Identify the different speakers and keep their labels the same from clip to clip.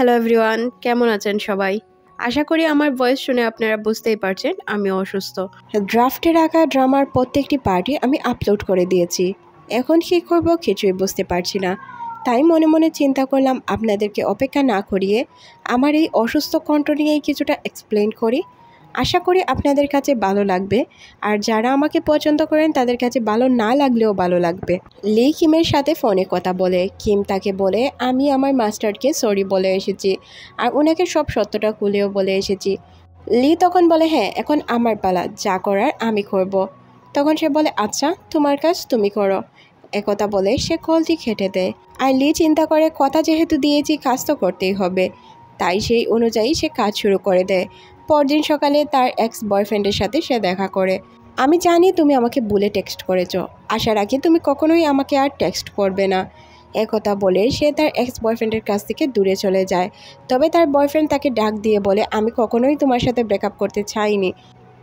Speaker 1: Hello everyone, কেমন আছেন সবাই? আশা করি আমার ভয়েস শুনে আপনারা বুঝতেই পারছেন আমি অসুস্থ। ড্রাফটে রাখা ড্রামার প্রত্যেকটি পার্টি আমি আপলোড করে দিয়েছি। এখন কী করব কিছুই বুঝতে পারছি না। তাই মনে মনে চিন্তা করলাম আপনাদেরকে অপেক্ষা না করিয়ে আমার এই অসুস্থ কণ্ঠ নিয়েই কিছুটা এক্সপ্লেন করি। আশা করি আপনাদের কাছে ভালো লাগবে, আর যারা আমাকে পছন্দ করেন তাদের কাছে ভালো না লাগলেও ভালো লাগবে। লি কিমের সাথে ফোনে কথা বলে কিম তাকে বলে আমি আমার মাস্টারকে সরি বলে এসেছি, আর ওনাকে সব সত্যটা খুলেও বলে এসেছি। লি তখন বলে হ্যাঁ, এখন আমার পালা, যা করার আমি করব। তখন সে বলে আচ্ছা, তোমার কাজ তুমি করো। একথা বলে সে কলটি খেটে দেয়। আর লি চিন্তা করে কথা যেহেতু দিয়েছি কাজ তো করতেই হবে, তাই সেই অনুযায়ী সে কাজ শুরু করে দেয়। পরদিন সকালে তার এক্স বয়ফ্রেন্ডের সাথে সে দেখা করে। আমি জানি তুমি আমাকে বলে টেক্সট করেছো, আশা রাখি তুমি কখনোই আমাকে আর টেক্সট করবে না। একথা বলে সে তার এক্স বয়ফ্রেন্ডের কাছ থেকে দূরে চলে যায়। তবে তার বয়ফ্রেন্ড তাকে ডাক দিয়ে বলে আমি কখনোই তোমার সাথে ব্রেকআপ করতে চাইনি,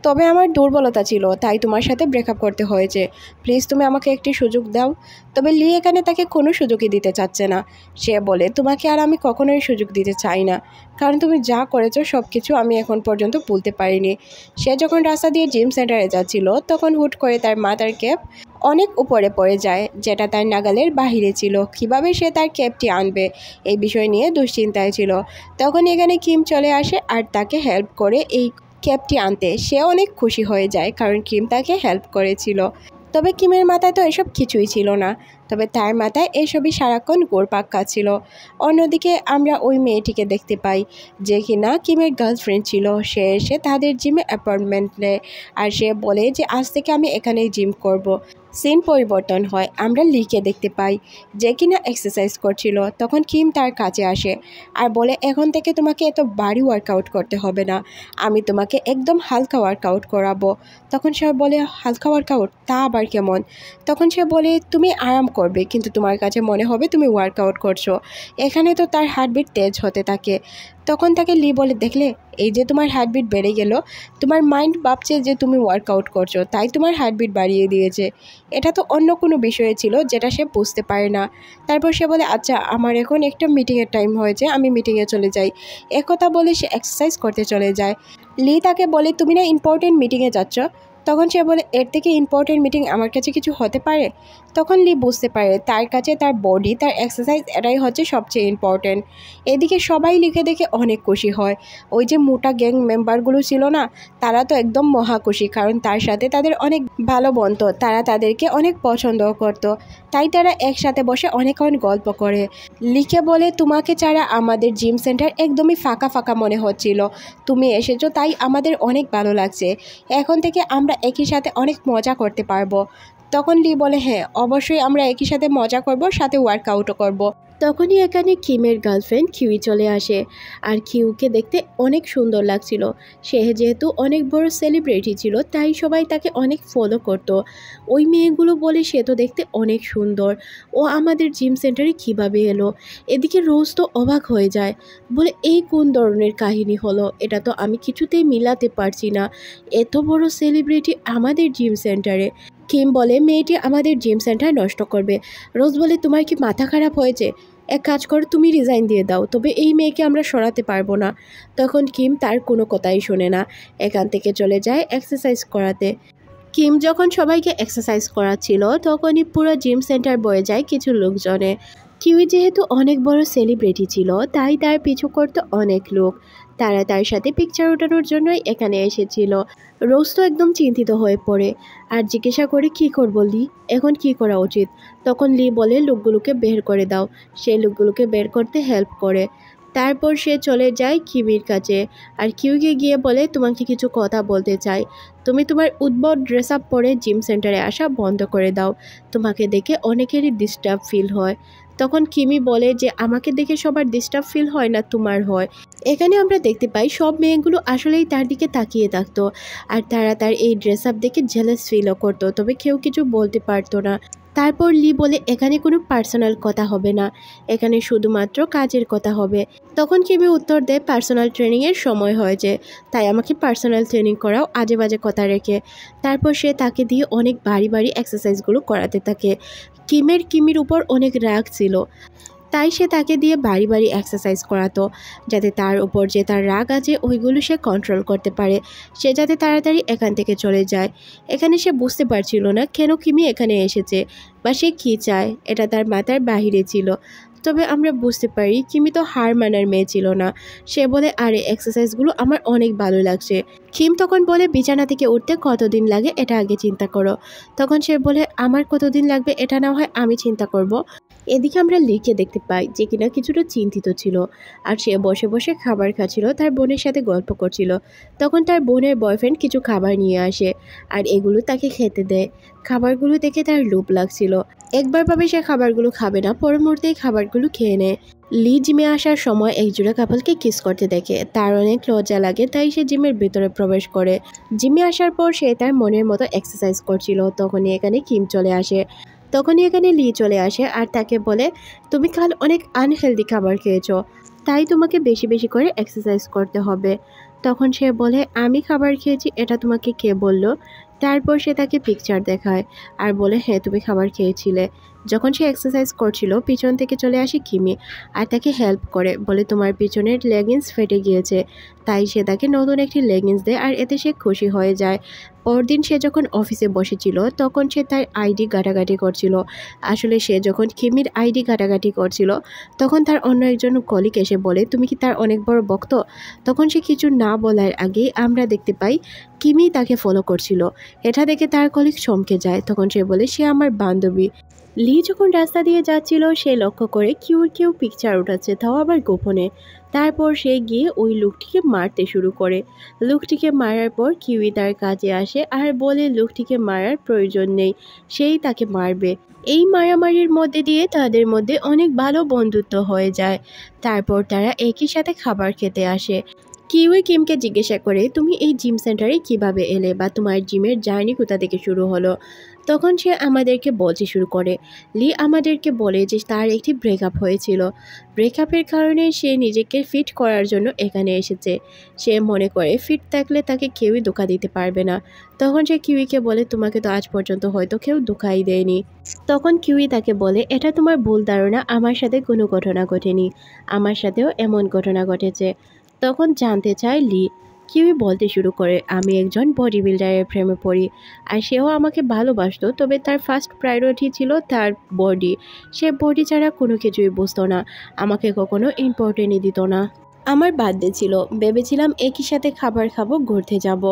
Speaker 1: তবে আমার দুর্বলতা ছিল তাই তোমার সাথে ব্রেকআপ করতে হয়েছে। প্লিজ তুমি আমাকে একটি সুযোগ দাও। তবে লি এখানে তাকে কোনো সুযোগই দিতে চাচ্ছে না। সে বলে তোমাকে আর আমি কখনোই সুযোগ দিতে চাই না, কারণ তুমি যা করেছো সব কিছু আমি এখন পর্যন্ত ভুলতে পারিনি। সে যখন রাস্তা দিয়ে জিম সেন্টারে যাচ্ছিল তখন হুট করে তার মাথার ক্যাপ অনেক উপরে পড়ে যায়, যেটা তার নাগালের বাহিরে ছিল। কিভাবে সে তার ক্যাপটি আনবে এই বিষয় নিয়ে দুশ্চিন্তায় ছিল। তখন এখানে কিম চলে আসে আর তাকে হেল্প করে এই ক্যাপটি আনতে। সে অনেক খুশি হয়ে যায় কারণ কিম তাকে হেল্প করেছিল। তবে কিমের মাথায় তো এসব কিছুই ছিল না, তবে তার মাথায় এসবই সারাক্ষণ ঘুরপাক খাচ্ছিল। অন্যদিকে আমরা ওই মেয়েটিকে দেখতে পাই যে কিনা কিমের গার্লফ্রেন্ড ছিল। সে এসে তাদের জিমে অ্যাপয়েন্টমেন্ট নেয় আর সে বলে যে আজ থেকে আমি এখানেই জিম করব। সিন পরিবর্তন হয়, আমরা লিকে দেখতে পাই যে কিনা এক্সারসাইজ করছিল। তখন কিম তার কাছে আসে আর বলে এখন থেকে তোমাকে এত ভারী ওয়ার্কআউট করতে হবে না, আমি তোমাকে একদম হালকা ওয়ার্কআউট করাবো। তখন সে বলে হালকা ওয়ার্কআউট, তা আবার কেমন? তখন সে বলে তুমি আরাম করবে কিন্তু তোমার কাছে মনে হবে তুমি ওয়ার্কআউট করছো। এখানে তো তার হার্টবিট তেজ হতে থাকে। তখন তাকে লি বলে দেখলে, এই যে তোমার হার্টবিট বেড়ে গেল, তোমার মাইন্ড ভাবছে যে তুমি ওয়ার্কআউট করছো তাই তোমার হার্টবিট বাড়িয়ে দিয়েছে। এটা তো অন্য কোনো বিষয়ে ছিল যেটা সে বুঝতে পারে না। তারপর সে বলে আচ্ছা, আমার এখন একটা মিটিংয়ের টাইম হয়েছে, আমি মিটিংয়ে চলে যাই। একথা বলে সে এক্সারসাইজ করতে চলে যায়। লি তাকে বলে তুমি না ইম্পর্টেন্ট মিটিংয়ে যাচ্ছ? তখন সে বলে এর থেকে ইম্পর্টেন্ট মিটিং আমার কাছে কিছু হতে পারে? তখন লি বুঝতে পারে তার কাছে তার বডি, তার এক্সারসাইজ এটাই হচ্ছে সবচেয়ে ইম্পর্টেন্ট। এদিকে সবাই লিখে দেখে অনেক খুশি হয়। ওই যে মোটা গ্যাং মেম্বারগুলো ছিল না, তারা তো একদম মহা খুশি, কারণ তার সাথে তাদের অনেক ভালো বন্ধু, তারা তাদেরকে অনেক পছন্দও করতো। তাই তারা একসাথে বসে অনেকক্ষণ গল্প করে। লিখে বলে তোমাকে ছাড়া আমাদের জিম সেন্টার একদমই ফাঁকা ফাঁকা মনে হচ্ছিল, তুমি এসেছো তাই আমাদের অনেক ভালো লাগছে। এখন থেকে আমরা একই সাথে অনেক মজা করতে পারবো। তখন লি বলে হ্যাঁ অবশ্যই আমরা একই সাথে মজা করব, সাথে ওয়ার্কআউটও করব। তখনই এখানে কিমের গার্লফ্রেন্ড কিউই চলে আসে, আর কিউকে দেখতে অনেক সুন্দর লাগছিল। সে যেহেতু অনেক বড় সেলিব্রিটি ছিল তাই সবাই তাকে অনেক ফলো করত। ওই মেয়েগুলো বলে সে তো দেখতে অনেক সুন্দর, ও আমাদের জিম সেন্টারে কিভাবে এলো? এদিকে রোজ তো অবাক হয়ে যায়, বলে এই কোন ধরনের কাহিনী হলো, এটা তো আমি কিছুতেই মিলাতে পারছি না। এত বড় সেলিব্রিটি আমাদের জিম সেন্টারে। কিম বলে মেয়েটি আমাদের জিম সেন্টার নষ্ট করবে। রোজ বলে তোমার কি মাথা খারাপ হয়েছে? এক কাজ করো, তুমি রিজাইন দিয়ে দাও, তবে এই মেয়েকে আমরা সরাতে পারবো না। তখন কিম তার কোনো কথাই শোনে না, এখান থেকে চলে যায় এক্সারসাইজ করাতে। কিম যখন সবাইকে এক্সারসাইজ করাচ্ছিল তখনই পুরো জিম সেন্টার বয়ে যায় কিছু লোকজনে। কিউই যেহেতু অনেক বড় সেলিব্রিটি ছিল তাই তার পিছু করতে অনেক লোক। তারা তার সাথে পিকচার ওঠানোর জন্যই এখানে এসেছিল। রোজ তো একদম চিন্তিত হয়ে পড়ে আর জিজ্ঞাসা করে কি করবো লি, এখন কি করা উচিত? তখন লি বলে লোকগুলোকে বের করে দাও। সেই লোকগুলোকে বের করতে হেল্প করে। তারপর সে চলে যায় কিমির কাছে আর কিউকে গিয়ে বলে তোমাকে কিছু কথা বলতে চাই। তুমি তোমার উদ্ভট ড্রেস আপ পরে জিম সেন্টারে আসা বন্ধ করে দাও, তোমাকে দেখে অনেকেরই ডিস্টার্ব ফিল হয়। তখন কিমি বলে যে আমাকে দেখে সবার ডিস্টার্ব ফিল হয় না, তোমার হয়। এখানে আমরা দেখতে পাই সব মেয়েগুলো আসলেই তার দিকে তাকিয়ে থাকতো, আর তারা তার এই ড্রেস আপ দেখে জেলাস ফিলও করতো, তবে কেউ কিছু বলতে পারতো না। তারপর লি বলে এখানে কোনো পার্সোনাল কথা হবে না, এখানে শুধুমাত্র কাজের কথা হবে। তখন কিমি উত্তর দেয় পার্সোনাল ট্রেনিংয়ের সময় হয়েছে, তাই আমাকে পার্সোনাল ট্রেনিং করাও, আজে বাজে কথা রেখে। তারপর সে তাকে দিয়ে অনেক ভারী ভারী এক্সারসাইজগুলো করাতে থাকে। কিমির উপর অনেক রাগ ছিল, তাই সে তাকে দিয়ে বাড়ি বাড়ি এক্সারসাইজ করাতো, যাতে তার উপর যে তার রাগ আছে ওইগুলো সে কন্ট্রোল করতে পারে, সে যাতে তাড়াতাড়ি এখান থেকে চলে যায়। এখানে সে বুঝতে পারছিল না কেন কিমি এখানে এসেছে বা সে কী চায়, এটা তার মাথার বাহিরে ছিল। তবে আমরা বুঝতে পারি কিমি তো হার মানার মেয়ে ছিল না। সে বলে, আরে এক্সারসাইজগুলো আমার অনেক ভালো লাগছে। কিম তখন বলে, বিছানা থেকে উঠতে কতদিন লাগে এটা আগে চিন্তা করো। তখন সে বলে, আমার কতদিন লাগবে এটা না হয় আমি চিন্তা করব। এদিকে আমরা লিকে দেখতে পাই যে কিনা কিছুটা চিন্তিত ছিল, আর সে বসে বসে খাবার খাচ্ছিল, তার বোনের সাথে গল্প করছিল। তখন তার বোনের বয়ফ্রেন্ড কিছু খাবার নিয়ে আসে আর এগুলো তাকে খেতে দেয়। খাবারগুলো দেখে তার লোভ লাগছিল। একবার ভাবে সে খাবারগুলো খাবে না, পরের মুহূর্তেই খাবারগুলো খেয়ে নেয়। লি জিমে আসার সময় একজোড়া কাপলকে কিস করতে দেখে, তার অনেক লজ্জা লাগে, তাই সে জিমের ভিতরে প্রবেশ করে। জিমে আসার পর সে তার মনের মতো এক্সারসাইজ করছিল, তখনই এখানে কিম চলে আসে। তখনই এখানে লি চলে আসে আর তাকে বলে, তুমি কাল অনেক আনহেলদি খাবার খেয়েছো, তাই তোমাকে বেশি বেশি করে এক্সারসাইজ করতে হবে। তখন সে বলে, আমি খাবার খেয়েছি এটা তোমাকে কে বললো? তারপর সে তাকে পিকচার দেখায় আর বলে, হ্যাঁ তুমি খাবার খেয়েছিলে। যখন সে এক্সারসাইজ করছিল পিছন থেকে চলে আসে কিমি আর তাকে হেল্প করে, বলে তোমার পিছনের লেগিংস ফেটে গিয়েছে। তাই সে তাকে নতুন একটি লেগিংস দেয় আর এতে সে খুশি হয়ে যায়। পরদিন সে যখন অফিসে বসেছিল তখন সে তার আইডি ঘাটাঘাটি করছিল। আসলে সে যখন কিমির আইডি ঘাটাঘাটি করছিল তখন তার অন্য একজন কলিগ এসে বলে, তুমি কি তার অনেক বড় ভক্ত? তখন সে কিছু না বলার আগেই আমরা দেখতে পাই কিমি তাকে ফলো করছিল। এটা দেখে তার কলিগ চমকে যায়। তখন সে বলে, সে আমার বান্ধবী। লি যখন রাস্তা দিয়ে যাচ্ছিল সে লক্ষ্য করে কেউ পিকচার উঠাচ্ছে, তাও আবার গোপনে। তারপর সে গিয়ে ওই লোকটিকে মারতে শুরু করে। লোকটিকে মারার পর কিউই তার কাছে আসে আর বলে লোকটিকে মারার প্রয়োজন নেই, সেই তাকে মারবে। এই মারামারির মধ্যে দিয়ে তাদের মধ্যে অনেক ভালো বন্ধুত্ব হয়ে যায়। তারপর তারা একই সাথে খাবার খেতে আসে। কিউই কিমকে জিজ্ঞাসা করে, তুমি এই জিম সেন্টারে কিভাবে এলে বা তোমার জিমের জার্নি কোথা থেকে শুরু হলো? তখন সে আমাদেরকে বলতে শুরু করে। লি আমাদেরকে বলে যে তার একটি ব্রেকআপ হয়েছিল, ব্রেকআপের কারণে সে নিজেকে ফিট করার জন্য এখানে এসেছে। সে মনে করে ফিট থাকলে তাকে কেউই ধোঁকা দিতে পারবে না। তখন সে কিউইকে বলে, তোমাকে তো আজ পর্যন্ত হয়তো কেউ ধোঁকাই দেয়নি। তখন কিউই তাকে বলে, এটা তোমার ভুল ধারণা, আমার সাথে কোনো ঘটনা ঘটেনি, আমার সাথেও এমন ঘটনা ঘটেছে। তখন জানতে চায় লি। কিউই বলতে শুরু করে, আমি একজন বডি বিল্ডারের প্রেমে পড়ি আর সেও আমাকে ভালোবাসতো, তবে তার ফার্স্ট প্রায়োরিটি ছিল তার বডি। সে বডি ছাড়া কোনো কিছুই বুঝতো না, আমাকে কখনো ইম্পর্টেন্টই দিত না। আমার বার্থডে ছিল, ভেবেছিলাম একই সাথে খাবার খাবো, ঘুরতে যাব,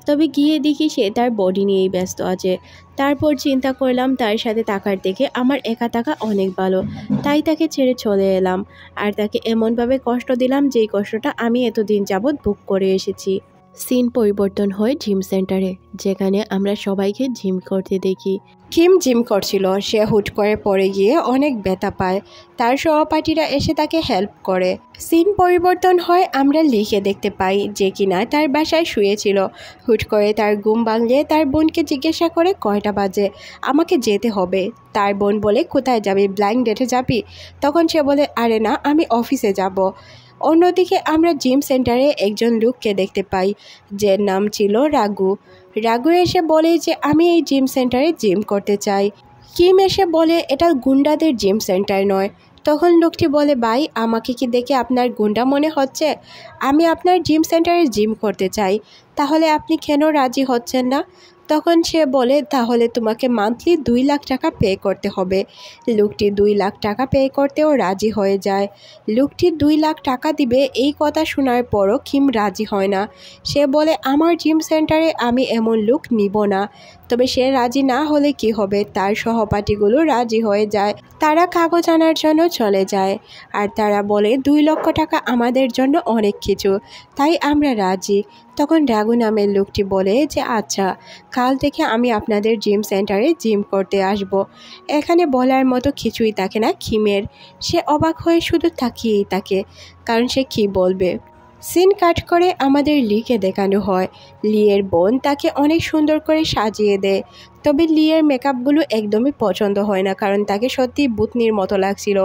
Speaker 1: তবে গিয়ে দেখি সে তার বডি নিয়েই ব্যস্ত আছে। তারপর চিন্তা করলাম তার সাথে থাকার থেকে আমার একা থাকা অনেক ভালো, তাই তাকে ছেড়ে চলে এলাম আর তাকে এমনভাবে কষ্ট দিলাম যেই কষ্টটা আমি এতদিন যাবৎ ভোগ করে এসেছি। সিন পরিবর্তন হয় জিম সেন্টারে, যেখানে আমরা সবাইকে জিম করতে দেখি। কিম জিম করছিল, সে হুট করে পড়ে গিয়ে অনেক ব্যথা পায়। তার সহপাঠীরা এসে তাকে হেল্প করে। সিন পরিবর্তন হয় আমরা লিখে দেখতে পাই যে কিনা তার বাসায় শুয়েছিল। হুট করে তার ঘুম ভাঙলে তার বোনকে জিজ্ঞাসা করে কয়টা বাজে, আমাকে যেতে হবে। তার বোন বলে, কোথায় যাবি, ব্লাইন্ড ডেটে যাবি? তখন সে বলে, আরে না, আমি অফিসে যাব। অন্যদিকে আমরা জিম সেন্টারে একজন লোককে দেখতে পাই, যার নাম ছিল রাগু। রাগু এসে বলে যে আমি এই জিম সেন্টারে জিম করতে চাই। কিম এসে বলে, এটা গুন্ডাদের জিম সেন্টার নয়। তখন লোকটি বলে, ভাই আমাকে কি দেখে আপনার গুন্ডা মনে হচ্ছে? আমি আপনার জিম সেন্টারে জিম করতে চাই, তাহলে আপনি কেন রাজি হচ্ছেন না? তখন সে বলে, তাহলে তোমাকে মান্থলি 2 লাখ টাকা পে করতে হবে। লোকটি 2 লাখ টাকা পে করতেও রাজি হয়ে যায়। লোকটি 2 লাখ টাকা দিবে এই কথা শোনার পরও কিম রাজি হয় না। সে বলে, আমার জিম সেন্টারে আমি এমন লোক নিব না। তবে সে রাজি না হলে কি হবে, তার সহপাঠীগুলো রাজি হয়ে যায়। তারা কাগজ আনার জন্য চলে যায় আর তারা বলে 2 লক্ষ টাকা আমাদের জন্য অনেক কিছু, তাই আমরা রাজি। তখন রাগু নামের লোকটি বলে যে আচ্ছা, কাল থেকে আমি আপনাদের জিম সেন্টারে জিম করতে আসব। এখানে বলার মতো কিছুই থাকে না কিমের। সে অবাক হয়ে শুধু তাকিয়েই থাকে, কারণ সে কি বলবে। সিন কাট করে আমাদের লিকে দেখানো হয় লিয়ের বোন তাকে অনেক সুন্দর করে সাজিয়ে দেয়। তবে লিয়ের মেকআপগুলো একদমই পছন্দ হয় না, কারণ তাকে সত্যি ভূতনির মতো লাগছিল।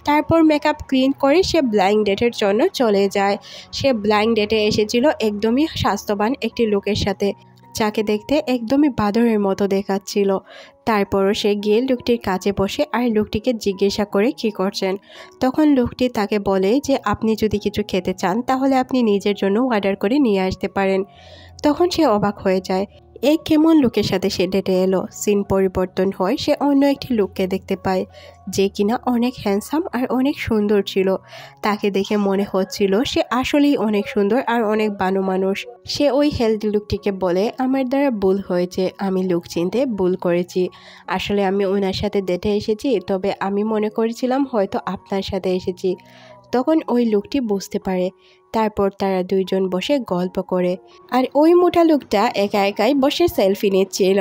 Speaker 1: তারপর মেকআপ ক্লিন করে সে ব্লাইন্ড ডেটের জন্য চলে যায়। সে ব্লাইন্ড ডেটে এসেছিল একদমই স্বাস্থ্যবান একটি লোকের সাথে, যাকে দেখতে একদমই বাদরের মতো দেখাচ্ছিল। তারপরও সে গিয়ে লোকটির কাছে বসে আর লোকটিকে জিজ্ঞাসা করে কি করছেন। তখন লোকটি তাকে বলে যে আপনি যদি কিছু খেতে চান তাহলে আপনি নিজের জন্য অর্ডার করে নিয়ে আসতে পারেন। তখন সে অবাক হয়ে যায়, এই কেমন লোকের সাথে সে ডেটে এলো। সিন পরিবর্তন হয়, সে অন্য একটি লোককে দেখতে পায় যে কিনা অনেক হ্যান্ডসাম আর অনেক সুন্দর ছিল। তাকে দেখে মনে হচ্ছিল সে আসলেই অনেক সুন্দর আর অনেক ভালো মানুষ। সে ওই হেলদি লোকটিকে বলে, আমার দ্বারা ভুল হয়েছে, আমি লোক চিনতে ভুল করেছি। আসলে আমি ওনার সাথে ডেটে এসেছি, তবে আমি মনে করেছিলাম হয়তো আপনার সাথে এসেছি। তখন ওই লোকটি বুঝতে পারে। তারপর তারা দুইজন বসে গল্প করে আর ওই মোটা লোকটা একা একাই বসে সেলফি নিচ্ছিল।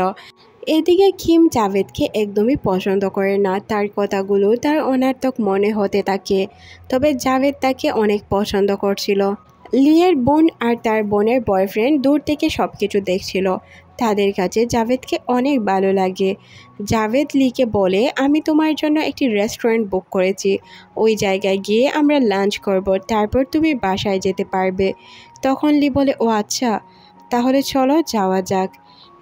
Speaker 1: এদিকে কিম জাভেদকে একদমই পছন্দ করে না। তার কথাগুলো তার অনার্থক মনে হতে থাকে, তবে জাভেদ তাকে অনেক পছন্দ করছিল। লিয়ের বোন আর তার বোনের বয়ফ্রেন্ড দূর থেকে সব কিছু দেখছিল। তাদের কাছে জাভেদকে অনেক ভালো লাগে। জাভেদ লিকে বলে, আমি তোমার জন্য একটি রেস্টুরেন্ট বুক করেছি, ওই জায়গায় গিয়ে আমরা লাঞ্চ করব, তারপর তুমি বাসায় যেতে পারবে। তখন লি বলে, ও আচ্ছা, তাহলে চলো যাওয়া যাক।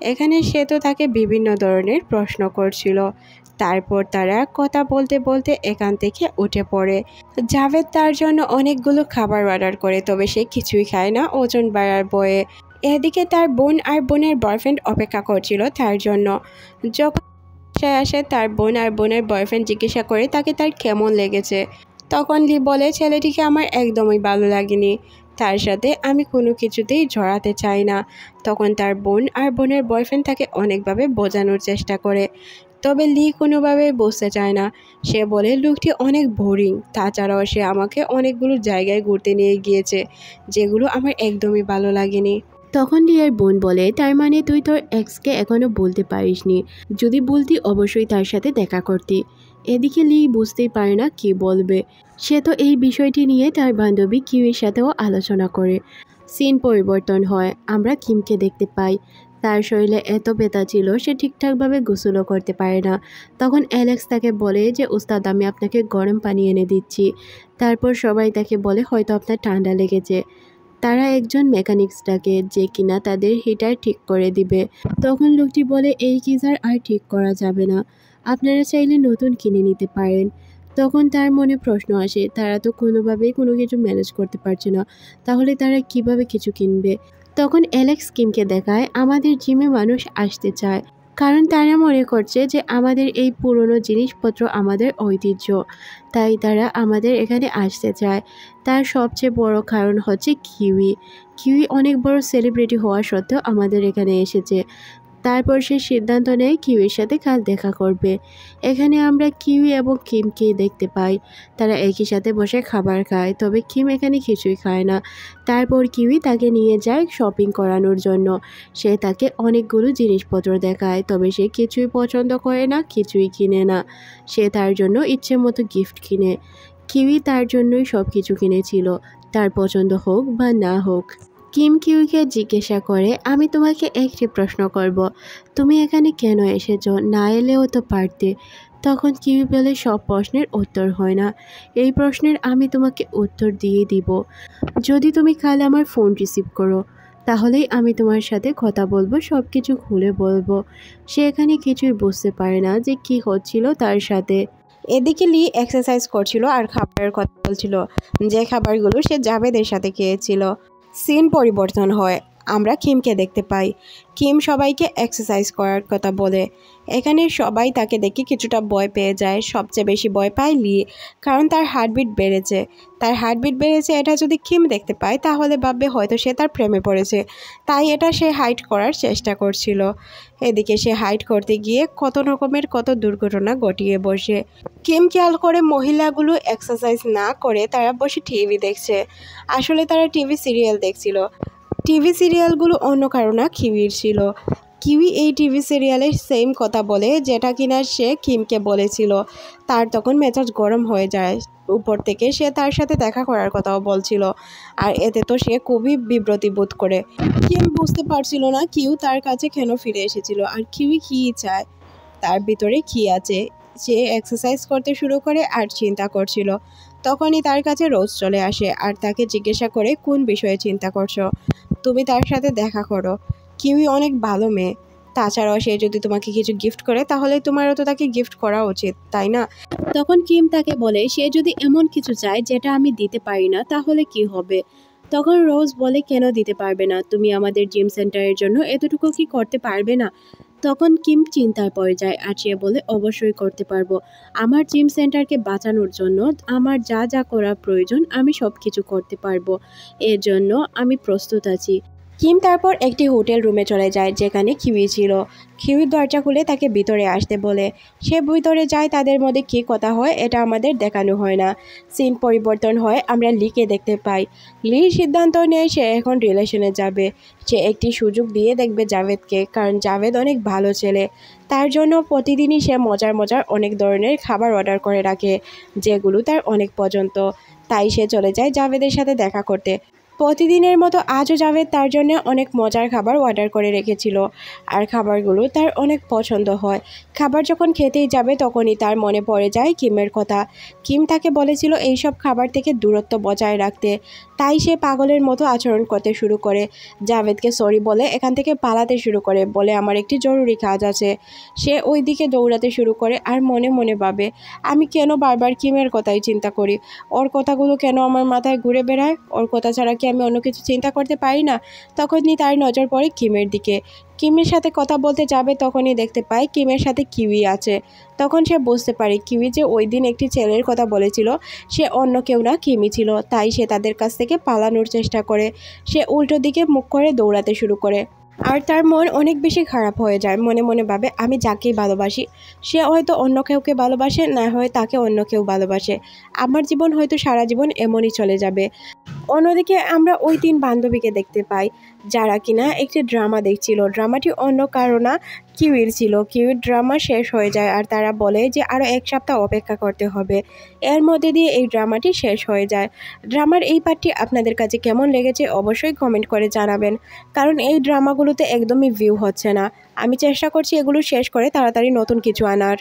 Speaker 1: এখানে সে তো তাকে বিভিন্ন ধরনের প্রশ্ন করছিল। তারপর তারা কথা বলতে বলতে এখান থেকে উঠে পড়ে। জাভেদ তার জন্য অনেকগুলো খাবার অর্ডার করে, তবে সে কিছুই খায় না ওজন বাড়ার ভয়ে। এদিকে তার বোন আর বোনের বয়ফ্রেন্ড অপেক্ষা করছিল তার জন্য। যখন বাসায় আসে তার বোন আর বোনের বয়ফ্রেন্ড জিজ্ঞাসা করে তাকে তার কেমন লেগেছে। তখন লি বলে, ছেলেটিকে আমার একদমই ভালো লাগেনি, তার সাথে আমি কোনো কিছুতেই জড়াতে চাই না। তখন তার বোন আর বোনের বয়ফ্রেন্ড তাকে অনেকভাবে বোঝানোর চেষ্টা করে, তবে লি কোনোভাবেই বুঝতে চায় না। সে বলে লোকটি অনেক বোরিং, তাছাড়াও সে আমাকে অনেকগুলো জায়গায় ঘুরতে নিয়ে গিয়েছে যেগুলো আমার একদমই ভালো লাগেনি। তখন লিয়ার বোন বলে, তার মানে তুই তোর এক্সকে এখনো বলতে পারিসনি, যদি বলতি অবশ্যই তার সাথে দেখা করতি। এদিকে লি বুঝতেই পারে না কি বলবে। সে তো এই বিষয়টি নিয়ে তার বান্ধবী কিউয়ের সাথেও আলোচনা করে। সিন পরিবর্তন হয়, আমরা কিমকে দেখতে পাই। তার শরীরে এত ব্যথা ছিল সে ঠিকঠাকভাবে গোসলও করতে পারে না। তখন অ্যালেক্স তাকে বলে যে উস্তাদ, আমি আপনাকে গরম পানি এনে দিচ্ছি। তারপর সবাই তাকে বলে হয়তো আপনার ঠান্ডা লেগেছে। তারা একজন মেকানিক্স ডাকে যে কিনা তাদের হিটার ঠিক করে দিবে। তখন লোকটি বলে, এই গিজার আর ঠিক করা যাবে না, আপনারা চাইলে নতুন কিনে নিতে পারেন। তখন তার মনে প্রশ্ন আসে, তারা তো কোনোভাবেই কোনো কিছু ম্যানেজ করতে পারছে না, তাহলে তারা কিভাবে কিছু কিনবে। তখন অ্যালেক্স কিমকে দেখায় আমাদের জিমে মানুষ আসতে চায়, কারণ তারা মনে করছে যে আমাদের এই পুরনো জিনিসপত্র আমাদের ঐতিহ্য, তাই তারা আমাদের এখানে আসতে চায়। তার সবচেয়ে বড় কারণ হচ্ছে কিউই। কিউই অনেক বড় সেলিব্রিটি হওয়া সত্ত্বেও আমাদের এখানে এসেছে। তারপর সে সিদ্ধান্ত নেয় কিউইর সাথে কাল দেখা করবে। এখানে আমরা কিউই এবং কিমকে দেখতে পাই, তারা একই সাথে বসে খাবার খায়, তবে কিম এখানে কিছুই খায় না। তারপর কিউই তাকে নিয়ে যায় শপিং করানোর জন্য। সে তাকে অনেকগুলো জিনিসপত্র দেখায়, তবে সে কিছুই পছন্দ করে না, কিছুই কিনে না। সে তার জন্য ইচ্ছে মতো গিফট কিনে। কিউই তার জন্যই সব কিছু কিনেছিল, তার পছন্দ হোক বা না হোক। কিম কিউইকে জিজ্ঞাসা করে, আমি তোমাকে একটি প্রশ্ন করব, তুমি এখানে কেন এসেছো, না এলেও তো পারতে। তখন কিউই বলে, সব প্রশ্নের উত্তর হয় না, এই প্রশ্নের আমি তোমাকে উত্তর দিয়ে দিব যদি তুমি কাল আমার ফোন রিসিভ করো, তাহলেই আমি তোমার সাথে কথা বলবো, সব কিছু খুলে বলবো। সে এখানে কিছুই বুঝতে পারে না যে কি হচ্ছিল তার সাথে। এদিকে লি এক্সারসাইজ করছিল আর খাবারের কথা বলছিল, যে খাবারগুলো সে জাভেদের সাথে খেয়েছিল। সিন পরিবর্তন হয়, আমরা কিমকে দেখতে পাই। কিম সবাইকে এক্সারসাইজ করার কথা বলে। এখানে সবাই তাকে দেখে কিছুটা ভয় পেয়ে যায়। সবচেয়ে বেশি ভয় পায় লি, কারণ তার হার্টবিট বেড়েছে। এটা যদি কিম দেখতে পায় তাহলে ভাববে হয়তো সে তার প্রেমে পড়েছে, তাই এটা সে হাইড করার চেষ্টা করছিল। এদিকে সে হাইড করতে গিয়ে কত দুর্ঘটনা ঘটিয়ে বসে। কিম খেয়াল করে মহিলাগুলো এক্সারসাইজ না করে তারা বসে টিভি দেখছে। আসলে তারা টিভি সিরিয়াল দেখছিল। টিভি সিরিয়ালগুলো অন্য কারো না, কিউইর ছিল। কিউই এই টিভি সিরিয়ালের সেম কথা বলে যেটা কিনা সে কিমকে বলেছিল। তার তখন মেজাজ গরম হয়ে যায়। উপর থেকে সে তার সাথে দেখা করার কথাও বলছিল, আর এতে তো সে খুবই বিব্রতি বোধ করে। কিম বুঝতে পারছিল না কিউ তার কাছে কেন ফিরে এসেছিল আর কিউই কী চায়, তার ভিতরে কী আছে। সে এক্সারসাইজ করতে শুরু করে আর চিন্তা করছিল। তখনই তার কাছে রোজ চলে আসে আর তাকে জিজ্ঞাসা করে, কোন বিষয়ে চিন্তা করছো, তুমি তার সাথে দেখা করো, কিউই অনেক ভালো মেয়ে, তাছাড়াও সে যদি তোমাকে কিছু গিফট করে তাহলে তোমারও তো তাকে গিফট করা উচিত, তাই না? তখন কিম তাকে বলে সে যদি এমন কিছু চায় যেটা আমি দিতে পারি না তাহলে কি হবে? তখন রোজ বলে কেন দিতে পারবে না, তুমি আমাদের জিম সেন্টারের জন্য এতটুকু কি করতে পারবে না? তখন কিম চিন্তায় পড়ে যায় আর সে বলে অবশ্যই করতে পারবো। আমার জিম সেন্টারকে বাঁচানোর জন্য আমার যা যা করা প্রয়োজন আমি সব কিছু করতে পারবো, এর জন্য আমি প্রস্তুত আছি। কিম তারপর একটি হোটেল রুমে চলে যায় যেখানে কিউই ছিল। কিউই দরজা খুলে তাকে ভিতরে আসতে বলে। সে ভিতরে যায়, তাদের মধ্যে কী কথা হয় এটা আমাদের দেখানো হয় না। সিন পরিবর্তন হয়, আমরা লিকে দেখতে পাই। লি সিদ্ধান্ত নেয় সে এখন রিলেশনে যাবে। সে একটি সুযোগ দিয়ে দেখবে জাভেদকে, কারণ জাভেদ অনেক ভালো ছেলে। তার জন্য প্রতিদিনই সে মজার মজার অনেক ধরনের খাবার অর্ডার করে রাখে যেগুলো তার অনেক পছন্দ। তাই সে চলে যায় জাভেদের সাথে দেখা করতে। প্রতিদিনের মতো আজও জাভেদ তার জন্য অনেক মজার খাবার অর্ডার করে রেখেছিল আর খাবারগুলো তার অনেক পছন্দ হয়। খাবার যখন খেতেই যাবে তখনই তার মনে পড়ে যায় কিমের কথা। কিম তাকে বলেছিল এইসব খাবার থেকে দূরত্ব বজায় রাখতে। তাই সে পাগলের মতো আচরণ করতে শুরু করে। জাভেদকে সরি বলে এখান থেকে পালাতে শুরু করে, বলে আমার একটি জরুরি কাজ আছে। সে ওই দিকে দৌড়াতে শুরু করে আর মনে মনে ভাবে, আমি কেন বারবার কিমের কথাই চিন্তা করি? ওর কথাগুলো কেন আমার মাথায় ঘুরে বেড়ায়? ওর কথা ছাড়া কি আমি অন্য কিছু চিন্তা করতে পারি না? তখনই তার নজর পড়ে কিমের দিকে। কিমের সাথে কথা বলতে যাবে তখনই দেখতে পায় কিমের সাথে কিউই আছে। তখন সে বুঝতে পারে কিউই যে ওই দিন একটি ছেলের কথা বলেছিল সে অন্য কেউ না, কিমি ছিল। তাই সে তাদের কাছ থেকে পালানোর চেষ্টা করে। সে উল্টো দিকে মুখ করে দৌড়াতে শুরু করে আর তার মন অনেক বেশি খারাপ হয়ে যায়। মনে মনে ভাবে, আমি যাকেই ভালোবাসি সে হয়তো অন্য কেউকে ভালোবাসে, না হয় তাকে অন্য কেউ ভালোবাসে। আমার জীবন হয়তো সারা জীবন এমনই চলে যাবে। অন্যদিকে আমরা ওই 3 বান্ধবীকে দেখতে পাই যারা কিনা একটি ড্রামা দেখছিল। ড্রামাটি অন্য কারো না, কিউইর ছিল। কিউইর ড্রামা শেষ হয়ে যায় আর তারা বলে যে আরও 1 সপ্তাহ অপেক্ষা করতে হবে। এর মধ্যে দিয়ে এই ড্রামাটি শেষ হয়ে যায়। ড্রামার এই পার্টটি আপনাদের কাছে কেমন লেগেছে অবশ্যই কমেন্ট করে জানাবেন, কারণ এই ড্রামাগুলোতে একদমই ভিউ হচ্ছে না। আমি চেষ্টা করছি এগুলো শেষ করে তাড়াতাড়ি নতুন কিছু আনার।